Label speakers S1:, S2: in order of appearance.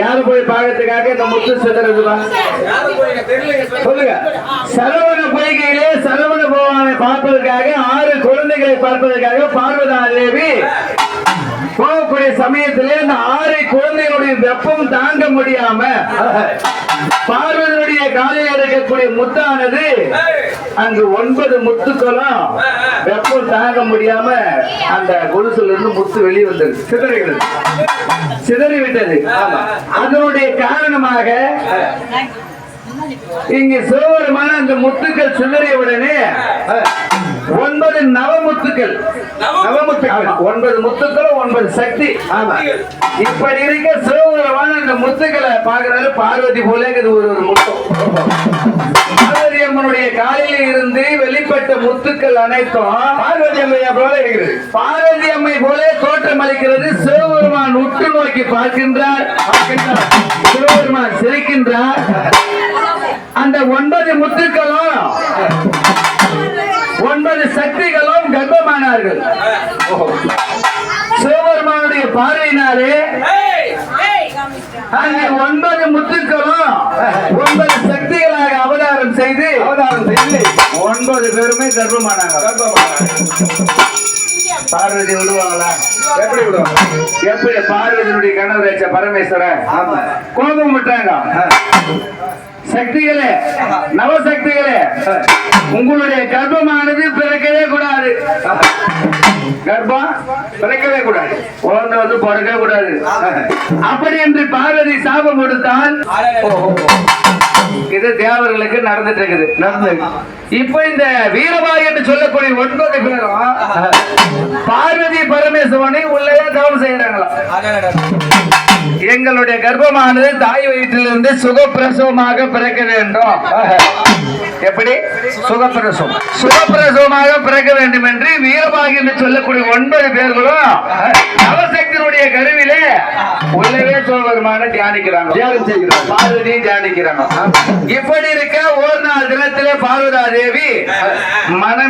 S1: யாரு போய் பார்க்கறதுக்காக இந்த முத்து சிதறதுவா சொல்லுங்க. சரவண பொய்கையிலே சரவண பகவானை பார்ப்பதற்காக 6 குழந்தைகளை பார்ப்பதற்காக பார்வதா தேவி போகக்கூடிய சமயத்திலே இந்த 6 குழந்தைகளுடைய வெப்பம் தாங்க முடியாம பார்வதியுடைய காலையில் இருக்கக்கூடிய முத்தானது அங்கு 9 முத்துக்களும் வெப்பம் தாங்க முடியாம அந்த கொலுசுல இருந்து முத்து வெளியே வந்தது, சிதறிவிட்டது. அதனுடைய காரணமாக இங்கு சிவபெருமான அந்த முத்துக்கள் சிதறிய உடனே 9 நவமுத்துக்கள் 9 முத்துக்களும் 9 சக்தி. இப்படி இருக்க சிவபெருமான அந்த முத்துக்களை பார்க்கிறாரு. பார்வதி போல ஒரு முத்தம் பார்வதி அம்மனுடைய காலில் இருந்து வெளிப்பட்ட முத்துக்கள் அனைத்தும் பார்வதி அம்மையா போல இருக்கிறது. பார்வதி அம்மை போல தோற்றம் அளிக்கிறது. சிவபெருமான் உற்று நோக்கி பார்க்கின்றார். சிவபெருமான் சிரிக்கின்றார். அந்த 9 முத்துக்களும் 9 சக்திகளும் கர்ப்பமானார்கள். சிவபெருமானுடைய பார்வையினாலே அந்த 9 முத்துக்களும் 9 சக்திகளாக அவதாரம் செய்து 9 பேருமே கர்ப்பமானாங்க. பார்வதி விடுவாங்களா? எப்படி விடுவாங்க? எப்படி பார்வதியுடைய கணவர் பரமேஸ்வரன் கோபம் விட்டாங்க. சக்திகளே, நவசக்திகளே, உங்களுடைய கர்ப்பமானது பிறக்கவே கூடாது. கர்ப்பம் பிறக்கவே கூடாது, குழந்தை வந்து பிறக்கவே கூடாது. அப்படி என்று பார்வதி சாபம் கொடுத்தால் இது தேவர்களுக்கு நடந்துட்டு இருக்குது. இப்ப இந்த வீரபாய் என்று சொல்லக்கூடிய 9 பேரும் பார்வதி பரமேஸ்வரனை உள்ளே தவம் செய்யறாங்களா? எங்களுடைய கர்ப்பமானது தாய் வயிற்றிலிருந்து சுகப்பிரசவமாக பிறக்க வேண்டும். எப்படி சுகப்பிரசவமாக பிறக்க வேண்டும் என்று வீரபாகி என்று சொல்லக்கூடிய 9 பேர்களும் நவசக்தியினுடைய கருவிலே உள்ளவே சிவபெருமான தியானிக்கிறாங்க, தியானம் செய்கிறாங்க, பார்வதி தியானிக்கிறாங்க. இப்படி இருக்க ஒரு நாள் தினத்திலே பார்வதா தேவி மனம்